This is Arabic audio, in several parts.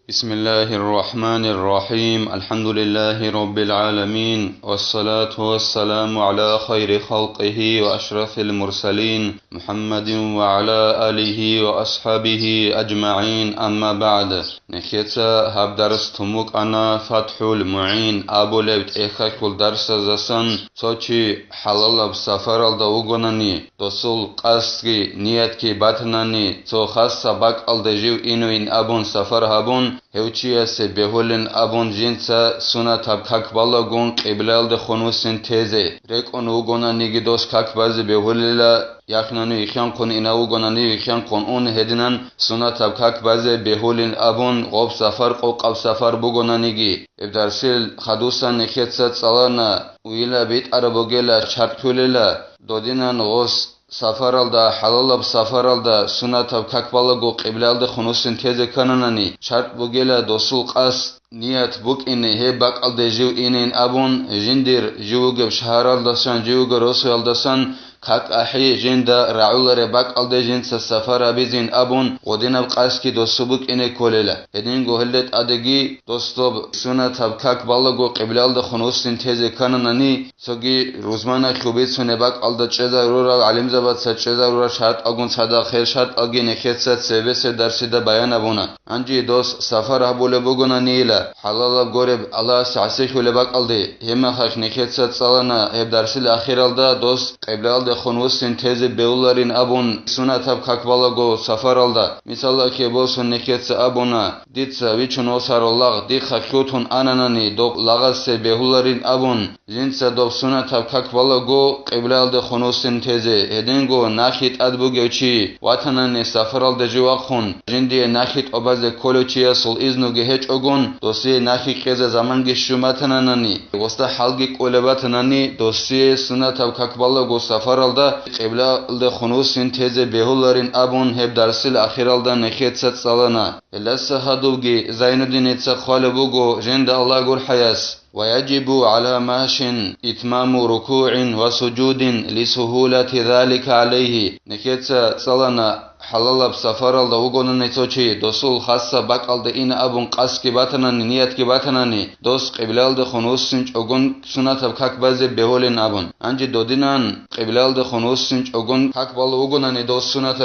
بسم الله الرحمن الرحيم الحمد لله رب العالمين والصلاة والسلام على خير خلقه وأشرف المرسلين محمد وعلى آله وأصحابه أجمعين أما بعد نخيتا هب درس تموك أنا فتح المعين أبو لبت إخاكل درس زسن توچي حلال بسفر الدوغناني دوسول قصري نيتكي باتناني تو خاصة باك الدجيو إنو إن أبون سفر هبون هوچیاسه بهولن ابون جنسا سنت اب کک بالا گون قبلال ده خنوسن تیزه رک اون اوگونا نیگی دوست کک باز بهوللا یخنانو یخیان کن اینا اوگونا نیگی یخیان کن اون هدینن سنت اب کک باز بهولن ابون قب سفر قب سفر بگونا نیگی ابدرسیل خدوسا نخیتسا صلانا ویلا بیت عربوگیلا چرکولیلا دودینن غوس سفر الدا حلال سفر الدا سنت اب کک بالا گو قبلال ده خنوسن تیزه کننانی شرط بگیلا دوسول قص نیت بوک اینه هی باک الده جو اینین ابون جندیر جوگب شهر الدسان جوگ رسول الدسان کک احی جند رعول باک الده جند سفر ابیزین ابون قدینب قص کی دوسو بوک اینه کولیلا هدین گو هلت ادگی دوستوب سنت اب کک بالا گو قبلال ده خنوسن تیزه کننانی سوگی روزمانه خوبیت سونه باک الده چیزا رورا علم زباد ست چیزا رورا شرط اگون صدا خیر شرط اگی نخیت ست سویس درسی ده بیان ابونا انجی دوست سفر هبوله بگونا نیلا حلال گورب الله سعسی خوله باک الده همه خاک نخیت ست سالنا هب درسی الاخیر الده دوست قبلال ده خنوسن تیزه بیولارین ابون سنت اب کک بالا گو سفر الده مثلا که بولسون نخیت ست ابونا دیت سا ویچون اوسار الله دی خاکوتون آنانانی دوب لغاس بیولارین ابون جنس دوب سنت اب کک بالا گو قبلال ده خنوسن تیزه هدینگو نخیت ادبوگو چی وطنانی سفر الده جوا خون جندی نخیت آباز کلوچی اصل ایزنوگه هیچ اگون دوستی نخی قیز زمانگی شومتنانی وسط حلقی قولبتنانی دوستی سنت اب کک بالا گو سفر الده قبلال ده خنوسن تیزه بیولارین ابون هب درسیل اخیر الده نخیت ست سالنا لسه هدوگی زیندین ایتسا خالبوگو جند الله گل حیاس ويجب على ماش إتمام ركوع وسجود لسهولة ذلك عليه نكيتسا صلنا حلال بسفر الده وگونن نتوچی دوسول خاصة باك الده این ابون قص کی باتنانی نیت کی باتنانی دوست قبلال ده خنوسنچ اگون سنت اب کک باز بهولن ابون انجی دودینان قبلال ده خنوسنچ اگون کک بال وگونانی دوست سنت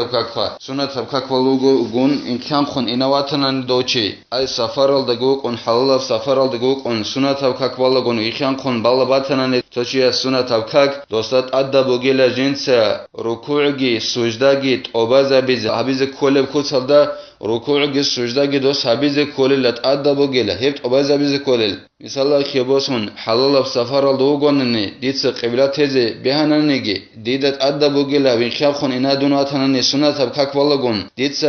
اب کک بال وگون این کم خون اینا واتنانی دوچی ای سفر الده گوکون حلال سفر الده گوکون سنت اب کک بال گون ایخان خون بال باتنانی توچی سنت اب کک دوستات ادب وگیلا جنس رکوعگی سجدگی توبه حبیز کل کوتالدا رکوعگی سجدگی دوست حبیز کللت ادب وگیلا هفت آباز حبیز کلل مثلا خیاباسون حلال سفر الده وگوننی دیت قبلت تیزه بهاننگی دیدت ادب وگیلا وین خیاب خون اینا دوناتنانی سنت اب کک بالگون دیت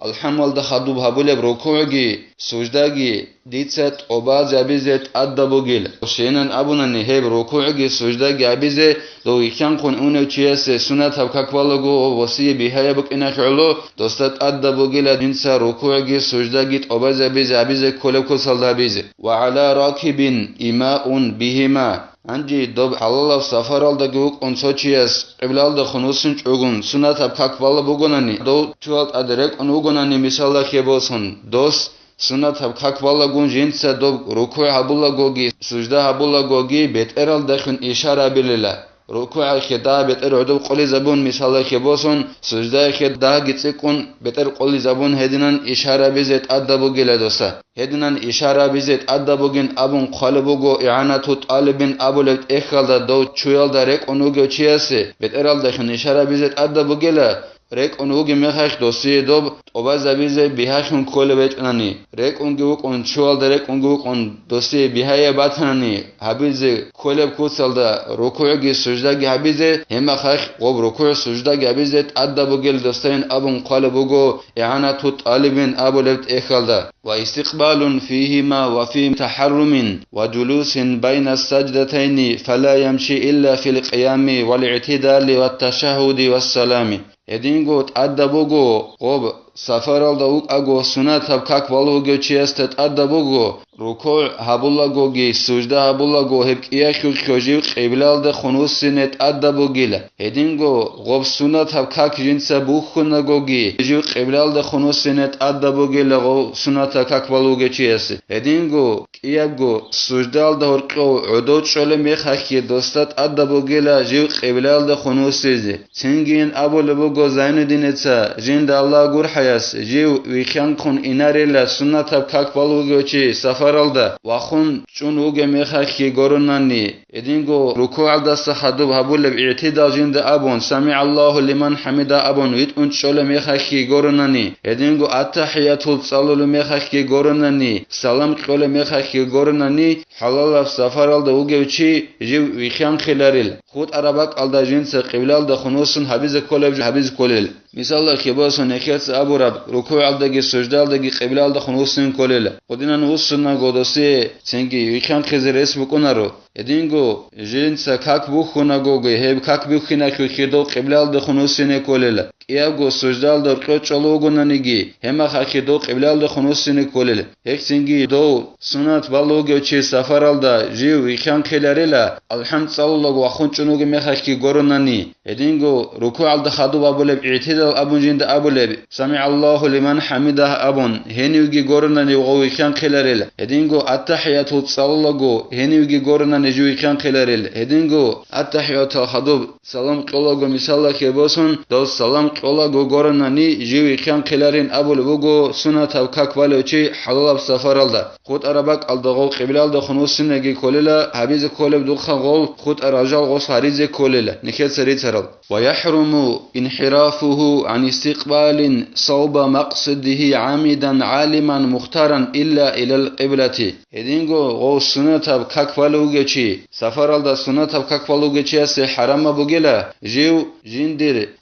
الحمل ده خدوب هبول رکوعگی سجدگی دیت آباز حبیز ادب وگیلا شینن ابوننی هب رکوعگی سجدگی حبیز دو یکان خون اونو چیست سنت اب کک بالگو وسی بیهای بک اینا خلو دوستت ادب وگیلا جنس رکوعگی سجدگی آباز حبیز کلب کسال حبیز و علی راکبین ایماء بهما انجی دوب حلال سفر الده گوک اون سوچیس قبلال ده خنوسنچ اگون سنت اب کک بالا بگونانی دو چوالت ادرک اون اگونانی مثلا که بولسون دوست سنت اب کک بالا گون جنس دوب رکوع هبولا گوگی سجده هبولا گوگی بیت ارال دخن اشاره بلیلا رکوع خدا بتر عدو قلی زبون مثال که باسون سجده خدا گیتسکون بتر قلی زبون هدینن اشاره بزت ادب وگیلا دوستا هدینن اشاره بزت ادب وگین ابون قلبوگو اعانت طالبین ابولت اخال دو چویل درک اونوگو چیاسه بترال دخن اشاره بزت ادب وگیلا رک اونوگی میخش دوستی دوب اوباز بیزه بیهاشون کل بچنانی رک اونگو اون چوال درک اونگو اون دوستی بیهای باتنانی حبیزه کلب کوتالدا رکوعگی سجدگی حبیزه همه خش قب رکوع سجدگی حبیزه ادب وگیل دوستین ابون قلبوگو اعانت طالبین ابولت اخالدا و استقبال فيهما وفي تحرم وجلوس بين السجدتين فلا يمشي إلا في القيام والاعتدال والتشهد والسلام هدینگو ادبوگو قب سفر الده اوگ اگو سنت اب کک بالوگو چیستت ادبوگو ركوع هبولا جوجي سجدة هبولا جو هب كيا خجيو قبلال ده خنوس سنت أدبو جيلا هدينجو غب سنة هب كاك جنس بوخنا جوجي جيو قبلال ده خنوس سنت أدبو جيلا غو سنة كاك بالوجي چيس هدينجو كيا جو سجدال ده هرقو عدود شل مخاكي دوستات أدبو جيلا جيو قبلال ده خنوس سيزي سنجين أبو لبو جو زين دينتا جند الله جور حياس جيو ويخان خون إناريلا سنة هب كاك بالوجي چي فرالدا وخون چون اوگه میخاکی گورنانی ادینگو رکوع دست خدوب هبول اعتدال جند ابون سمع الله لمن حمد ابون ویت اون چول میخاکی گورنانی ادینگو التحیات الصلاه میخاکی گورنانی سلام قول میخاکی گورنانی حلال سفرالدا اوگه چی جو ویخان خلاریل خود عربک الدا جنس قبلال دا خنوسن حبیز کولب حبیز کولل مثال خباسون نکات ابو رب رکوع دگی سجده دگی قبلال دا خنوسن کولل خودینا نوسن گودسی سنگی ویخان خزر اسم کنارو ادینگو جنس کاک بوخونا گوگی هب کاک بوخینا خیدو قبلال دا خنوسن کولل کیاگو سجده دا رکوع چلوگونانگی هما خیدو قبلال دا خنوسن کولل هک سنگی دو سنت بالوگو چی سفرالدا جیو ویخان خلاریلا الحمد صلى وخون چونوگ میخاکی گورنانی ادینگو رکوع دا خدو بابلب اعتدال ابون جند ابولب سمع الله لمن حمده ابون هنیوگی گورنانی وغویخان خلاریل ادینگو التحیات الصلاه هنیوگی گورنانی جویخان خلاریل ادینگو التحیات خدو سلام قولگو مثال کباسون دو سلام قولگو گورنانی جویخان خلارین ابولبوگو سنت کاک والوچی حلال سفرالدا خود عربک الدغو قبلال دا خنوسنگی کوللا حبیز کولب دو خغول خود اراجال غوص حریز کوللا نکت سری ترال ويحرم انحرافه عن استقبال صوب مقصده عامدا عالما مختارا إلا إلى القبلة هدينغو غو سنة كاك فالوغيشي سفرال دا سنة كاك فالوغيشي سي حرام بوغيلا جيو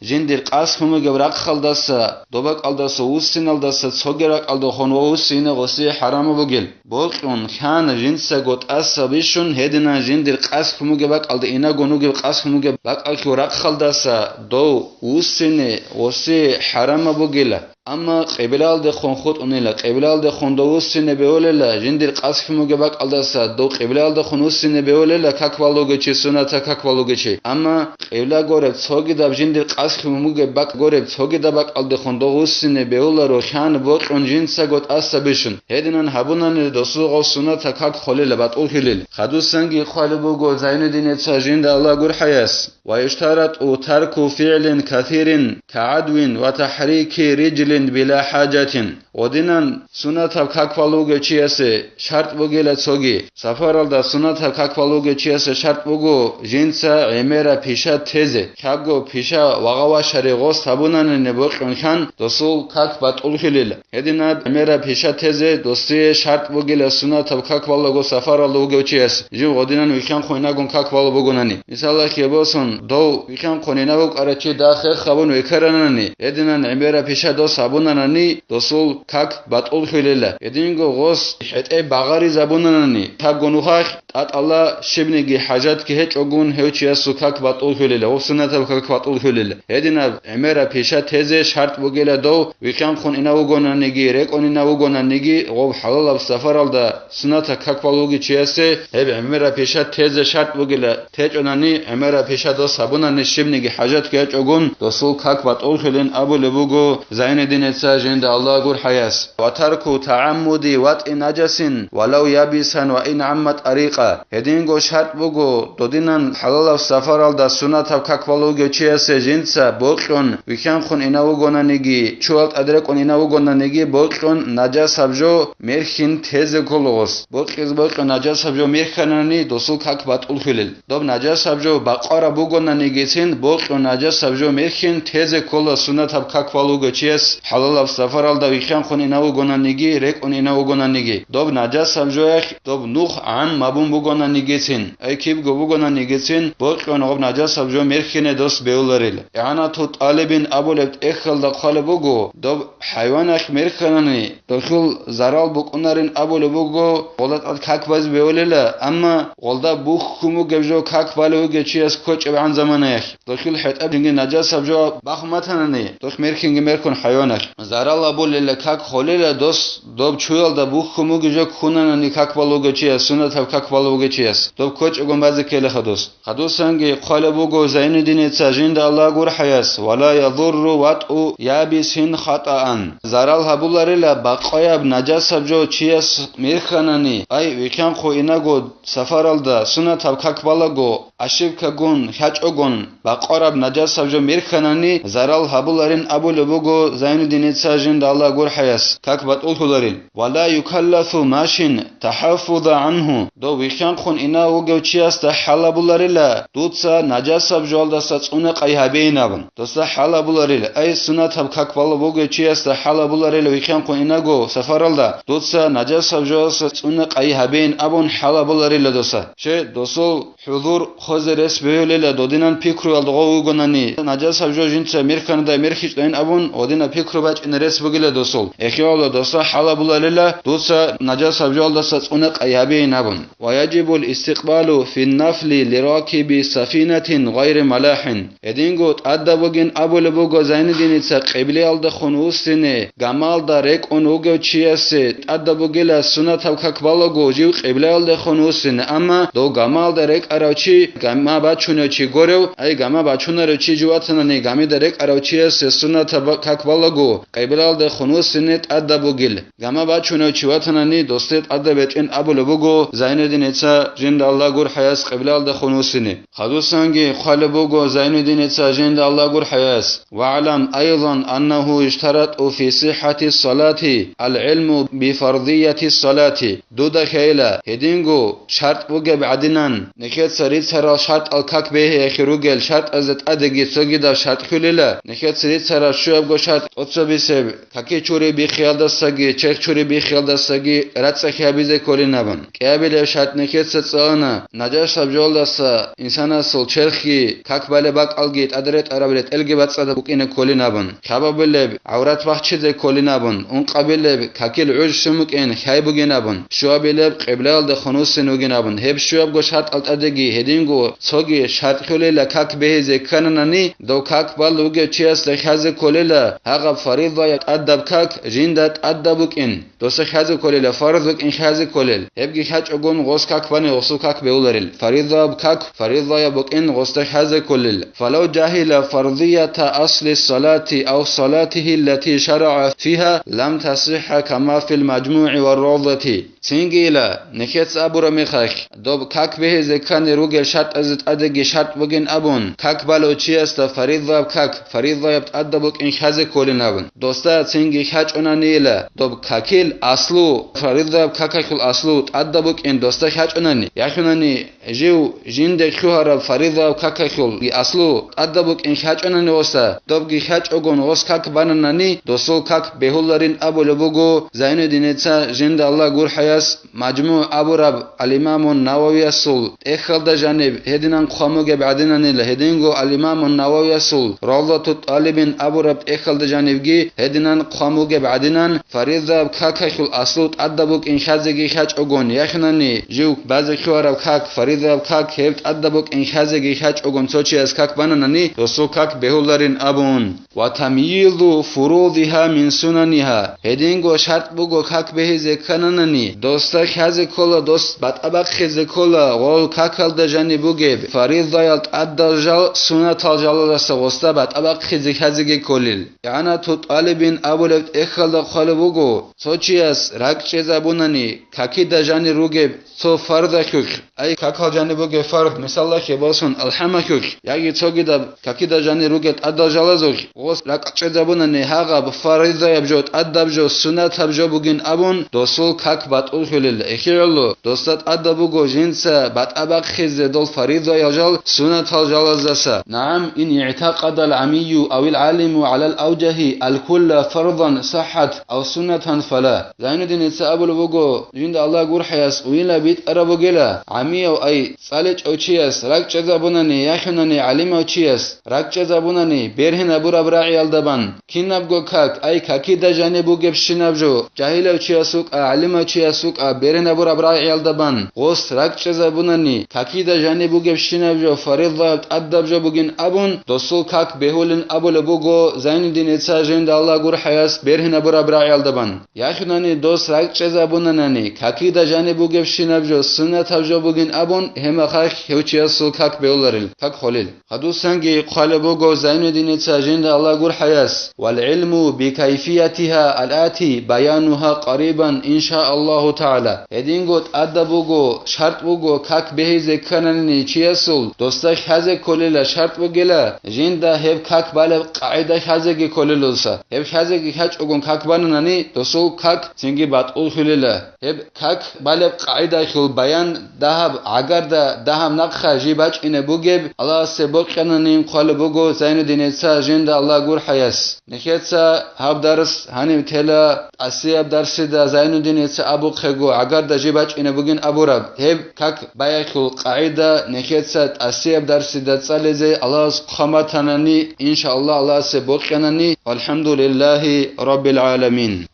جندر قاسخمو غبراق خالداسا دوباك الداسا وسين الداسا تسوغراق الدو خونو وسين غسي حرام بوغيل بوغيون كان جنسا غوت أسا بيشون هدنا جندر قاسخمو غباق الدو إنا غنو غب قاسخمو غباق الكوراق خالداسا دو وسين غسي حرام بوغيلا اما قبلال ده خون خود اونیلا قبلال ده خون دوست سینه بیوللا جندر قاسف مگبک الدسا دو قبلال ده خونوس سینه بیوللا کاکوالوگه چی سنتا کاکوالوگه چی اما قبلا گورب څوګي د جندر قاسف مگبک گورب څوګي د بک ال ده خون دوست سینه بیولا رو خان بوق اون جنسا گوت اسبشن هدینن هبونن دوسو غو سنتا کاک خلیل بات او خلیل خدو سنگی خالبو گو زین دین تساجند الله ګور حیاس ويشترط ترك فعل كثير كعدو وتحريك رجل بلا حاجة ودينن سنت كاك فالوگه چیسه شرط بوگیل څوګي سفرال دا سنت كاك فالوگه چیسه شرط بوگو جنسا عمره پیشا تزه کاگو پیشا واغوا شریغوس تبونن نبوقن خان دسول كاك باتول خلیل هدینا عمره پیشا تزه دوستی شرط بوگیل سنت كاك فالوگه سفرال لوگه چیسه جو ودینن ویکان خویناگون كاك فالو بوگونانی مثال که بوسون دو ویکان خونینا بوگ ارچی داخل خبون وکرانانی هدینا عمره پیشا دو صابونانانی دسول كاك باتول خلیل ادینگو غوس حته باغاری زبونانانی تا گونوخ ات الله شبنگی حاجت که هیچ اگون هیچی سو كاك باتول خلیل و سنت كاك باتول خلیل هدینا عمره پیشا تزه شرط بوگیل دو ویکان خون اینا وگونانگی رک اون اینا وگونانگی غو حلال سفرال دا سنت كاك بالوگی چیسه هب عمره پیشا تزه شرط بوگیل تجونانی عمره پیشا دو صابونان شبنگی حاجت که هیچ اگون دسول كاك باتول خلین ابو لبوگو زین دین جند الله ګور حیاس وترکو تعمدی وات نجسن ولو یابسن و ان عمت طریقه هدینگو شرط بوگو دودینن حلال سفرال دا سنت کاک والوگه چیسه جنسا بوقون ویکان خون اینا وگونانگی چوالت ادرک اون اینا وگونانگی بوقون نجس سبجو مرخین تز کولوس بوقز بوق نجس سبجو مرخنانی دوسو کاک باتول خلیل دوب نجس سبجو بقره بوگونانگی سین بوقون نجس سبجو مرخین تز کولو سنت کاک والوگه چیس حلال سفرال دا ویخان خون اینا وگونانگی رک اون اینا وگونانگی دوب نجس سبجویخ دوب نوخ عن مبون وگونانگی سین ای کیب گو وگونانگی سین بوقون غوب نجس سبجو مرخینه دوست بیولریل انا تو طالبین ابولت اخل دا خالبوگو دوب حیوانخ مرخنانی دخل زرال بکنارین ابول بوگو قولت اد کاک باز بیولیلا اما قولدا بوخ کومو گبجو کاک بالوگه چی از کوچ به عن زمانه دخل حت اب نجس سبجو بخمتنانی دخ مرخینگ مرکن حیوان Иванах. Зарала болеле как холеле дос доб чуял да бух хумугижо кунанани как балугачиас сунатав как балугачиас. Доб коч огон базе келе хадос. Хадосанги қалабуго Зайнуддин цажинда Аллах гур хаяс вала ядурру ват'у ябисин хатаан. Зарал хабуларила бақояб наджасабжо чиас мирханани. Ай викян хо инаго сафаралда сунатав как балаго ашибкагун хачогон бақораб наджасабжо мирханани. Зарал хабуларин абулубуго Зайнуддин цажинда Аллах гур хаяс как батул хуларил. Вала юкаллафу машин тахаффуза анху. До викян хон инаго чиас та халабуларила дуца наджасабжо алдаса цуна қайҳабейнабн. Доста халабуларил ай сунатав как балаго чиас та халабуларила викян хон инаго сафаралда дуца наджасабжо алдаса цуна қайҳабейн абун халабуларила доса. Ше досол хузур хозерес бейлела додинан пикру алдго угонани наджасабжо жинца мирканда мирхич дайн абун одина пикру бач инрес бugile досол. Эхиола доса халабуларила дуца наджасабжо алдаса цуна қайҳабейн абун. Ва яджибул истиқбалу фи нафли лираки сафинатин غير ملاحن edingo adabogin abulbugo Zainuddin ца qibli alda khunusine gamal da rek onugo chiase adabogila sunatав как балаго жив qibli alda khunusine amma do gamal da rek aravchi gama bachuna chi gorев ay gama bachuna chi juatnani gami da rek aravchiase sunatав как балаго qibli alda khunusine adabogil gama bachuna chi watnani dostet adabet'in abulbugo Zainuddin ца jind Allah gur hayas qibli alda khunusine خدوسانگی خالبوگو زینودین تاجند الله gur حياس واعلم أيضا أنه اشترط في صحة الصلاة العلم بفرضية الصلاة دودا خيلا هدينگو شرط بوگه بعدنان نكت سريت سرا شرط الكاك به اخروگل شرط ازت ادگی سوگی دا شرط خلیلا نكت سريت سرا شوبگو شرط اتسو بیسب کاکی چوری بی خیال دستگی چک چوری بی خیال دستگی رتسا خیابیزه کولی نبن کیابیل شرط نكت ستسانا نجاش سبجول دستا انسان اصل چرخی کاک باله باک algit adret arablet elge batsada bukine kolinabun khababeleb awrat baxchize kolinabun un qabeleb kakil uj sumuken khaybugenabun shuabeleb qiblalda khunusinugenabun heb shuab go shart altadegi hedingo sogi shart kholela kak beheze kananani do kak baluge chias le khaze kolela haga faridayat adab kak jindat adabukin dosa khaze kolela farzuk in khaze kolel hebgi khach ogon gos kak bane osu kak beularil faridab kak faridaya bukin gosta khaze kolel فلو جهل فرضية أصل الصلاة أو صلاته التي شرع فيها لم تصح كما في المجموع والروضة سنجيلا نكيت أبورا مخاك دوب كاك به زكان روغل شرط أزت أدقي شرط بغن أبون كاك بالو چيست فريضة كاك فريضة يبتأدبك إن خازي كولين أبون دوستا سنجي خاج أنانيلا دوب كاكيل أصلو فريضة كاكاكل أصلو تأدبك إن دوستا خاج أناني يخناني جيو جندك شهر فريضة كاكاكل أصلو تأدبك إن خاج أناني وستا دوب خاج أغن وس كاك باناناني دوسول كاك بهولارين أبو لبوغو زينوددين ца جند الله غور حياة مجموع أبو رب الإمام النووي الصل إخلد جانب هدينان قاموجة بعدين له هدينجو الإمام النووي الصل روضة الطالبين أبو رب إخلد جانب جي هدينان قاموجة بعدين فريضة كاكل أصلت أدبوك إن خازجي خاج أجون يخنني جو بعض خوارب كاك فريضة كاك هبت أدبوك إن خازجي خاج أجون توشي أز كاك باناني دوسو كاك بهولارين أبون وتمييز فروضها من سننها هدينجو شرط بوغو كاك بهزي كننني دوستا خازي كولا دوست بطبق خزي كولا غول كاكل دجاني بوغيب فريضة يلت أدجال سنة تالجال رسا غستا بطبق خزي خازي كوليل يعني تو طالبين أبو لفت إخل خال بوغو سوچياس راك چيزابوناني كاكي دجاني روغيب تو فرض كوك أي كاكل جاني بوغي فرض مثال لكي باسون الحمى كوك ياگي توغي دا كاكي دجاني روغيت أدجال زوغ غس راك چيزابوناني هاغا بفريضة يبجوت أدبجو سنة تبجو بوغين أبون دوسول كاك بطول خليل إخيرلو دوستات أدبوغو جنسا بطبق خزي دول فريضة يجال سنة الجال زسا نعم إن اعتقد العمي أو العالم على الأوجه الكل فرضا صحت أو سنة فلا زينوددين ца أبولوغو جند الله غور حياس ويلا بيت أرابوغيلا عمي أو أي صالج أو چياس راك چزابوناني يخناني علم أو چياس راك چزابوناني بيرهن أبو ربراعي الدبان كينابغو كاك أي كاكي دا جانبو گبشنابجو جاهل أو چياسوك علم أو چياسوك بيرهن أبو ربراعي الدبان غوست راك چزابوناني كاكي دا جانبو گبشنابجو فريضة أدبجو بوغين أبون دوسول كاك بهولن أبو لبوغو زينوددين ца agenda Allah gur hayas berhina bura bra'yaldaban yaxunani dos raqchezabunanani kakida jani bugeb shinabjo sunnat avjo bugin abun hema khakh hewchiasul kak beolaril kak kholil hadusangi qalabugo zainuddin agenda Allah gur hayas wal ilmu bi kayfiyatiha alati bayanuha qariban insha Allah taala edingot adabugo shart bugo kak behize kanani chiasul dosta khaze kolila shart bugela jinda heb kak bale qaida khaze ge kolilulsa heb khaze ge khach ogon kak banani dosul kak singi bat ulhulila heb kak bale qaida khul bayan dahab agar da daham naqha jibach ine bugeb Allah se boqananin qalbugo zainuddin agenda Allah gur hayas nekhetsa hab dars hanim tela asiyab darsida zainuddin abu khego agar da jibach ine bugin aburab heb kak bayakhul qaida nekhetsa asiyab darsida tsaleze Allah khamatanani inshallah Allah se boqanani alhamdulillahi rabbil alamin.